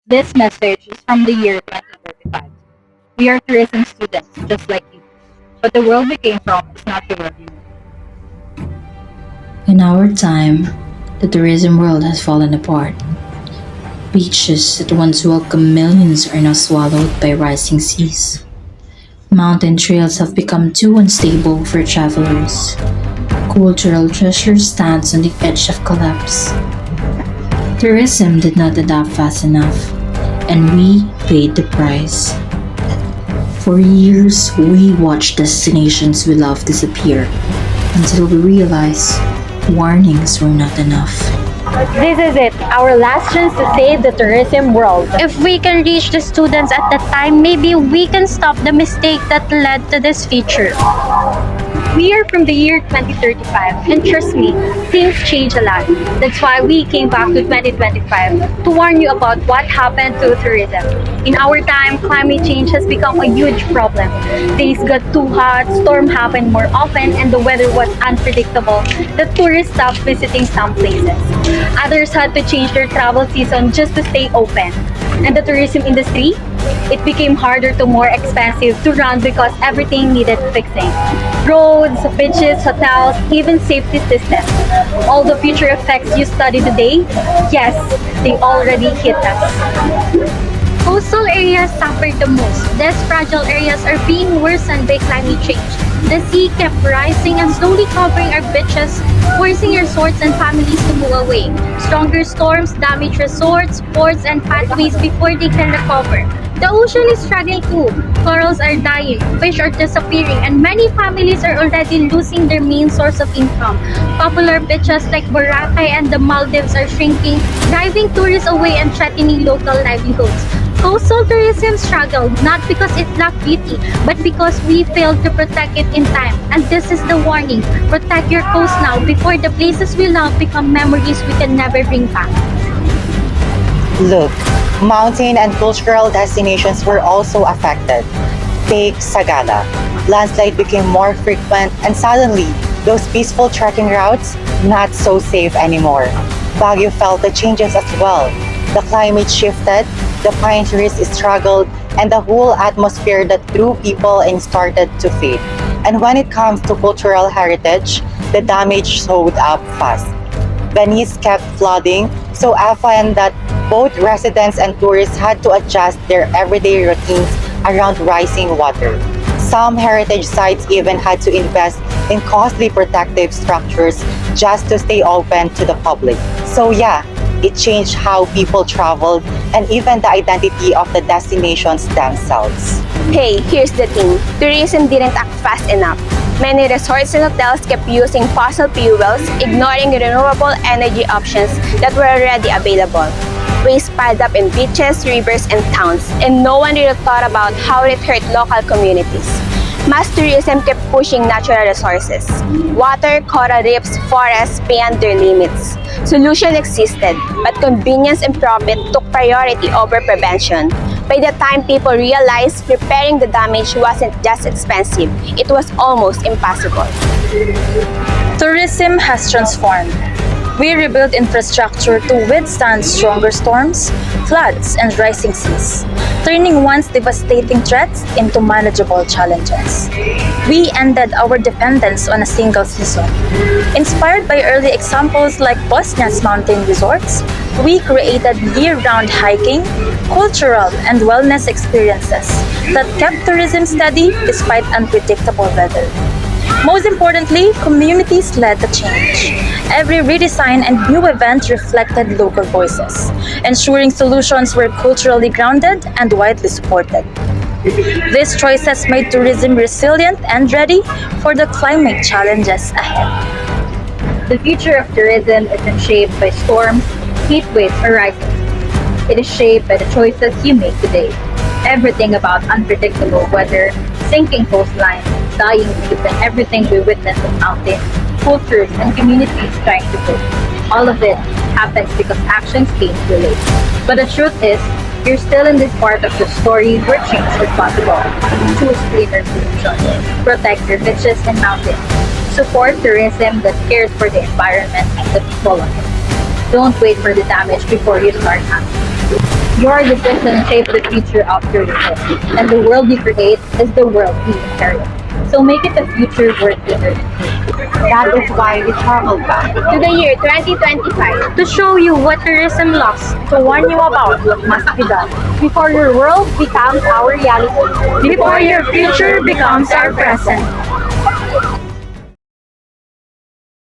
This message is from the year 2035. We are tourism students, just like you. But the world we came from is not the world you know. In our time, the tourism world has fallen apart. Beaches that once welcomed millions are now swallowed by rising seas. Mountain trails have become too unstable for travelers. Cultural treasure stands on the edge of collapse. Tourism did not adapt fast enough, and we paid the price. For years, we watched destinations we love disappear until we realized warnings were not enough. This is it, our last chance to save the tourism world. If we can reach the students at that time, maybe we can stop the mistake that led to this feature. We are from the year 2035, and trust me, things change a lot. That's why we came back to 2025 to warn you about what happened to tourism. In our time, climate change has become a huge problem. Days got too hot, storms happened more often, and the weather was unpredictable. The tourists stopped visiting some places. Others had to change their travel season just to stay open. And the tourism industry, it became harder to more expensive to run because everything needed fixing. Roads, beaches, hotels, even safety systems. All the future effects you study today, yes, they already hit us. Coastal areas suffered the most. These fragile areas are being worsened by climate change. The sea kept rising and slowly covering our beaches, forcing resorts and families to move away. Stronger storms damage resorts, ports, and pathways before they can recover. The ocean is struggling too. Corals are dying, fish are disappearing, and many families are already losing their main source of income. Popular beaches like Boracay and the Maldives are shrinking, driving tourists away and threatening local livelihoods. Coastal tourism struggled not because it lacked beauty, but because we failed to protect it in time. And this is the warning. Protect your coast now before the places we love become memories we can never bring back. Look, mountain and cultural destinations were also affected. Take Sagada. Landslide became more frequent and suddenly, those peaceful trekking routes, not so safe anymore. Baguio felt the changes as well. The climate shifted, the pine trees struggled, and the whole atmosphere that drew people in started to fade. And when it comes to cultural heritage, the damage showed up fast. Venice kept flooding so often that both residents and tourists had to adjust their everyday routines around rising water. Some heritage sites even had to invest in costly protective structures just to stay open to the public. So yeah, it changed how people traveled and even the identity of the destinations themselves. Hey, here's the thing. Tourism didn't act fast enough. Many resorts and hotels kept using fossil fuels, ignoring renewable energy options that were already available. Waste piled up in beaches, rivers, and towns, and no one really thought about how it hurt local communities. Mass tourism kept pushing natural resources. Water, coral reefs, forests beyond their limits. Solution existed, but convenience and profit took priority over prevention. By the time people realized repairing the damage wasn't just expensive, it was almost impossible. Tourism has transformed. We rebuilt infrastructure to withstand stronger storms, floods, and rising seas, turning once devastating threats into manageable challenges. We ended our dependence on a single season. Inspired by early examples like Bosnia's mountain resorts, we created year-round hiking, cultural, and wellness experiences that kept tourism steady despite unpredictable weather. Most importantly, communities led the change. Every redesign and new event reflected local voices, ensuring solutions were culturally grounded and widely supported. These choices made tourism resilient and ready for the climate challenges ahead. The future of tourism isn't shaped by storms, heat waves, or rising seas. It is shaped by the choices you make today. Everything about unpredictable weather, sinking coastlines, dying reefs, and everything we witness in mountains, cultures, and communities trying to grow. All of it happens because actions came too late. But the truth is, you're still in this part of the story where change is possible. Choose cleaner solutions. Protect your beaches and mountains. Support tourism that cares for the environment and the people of it. Don't wait for the damage before you start acting. Your decisions shape the future of tourism, and the world you create is the world we inherit. So make it a future worth living. That is why we traveled back. To the year 2025. To show you what tourism lost, To warn you about what must be done. before your world becomes our reality. Before your future becomes our present.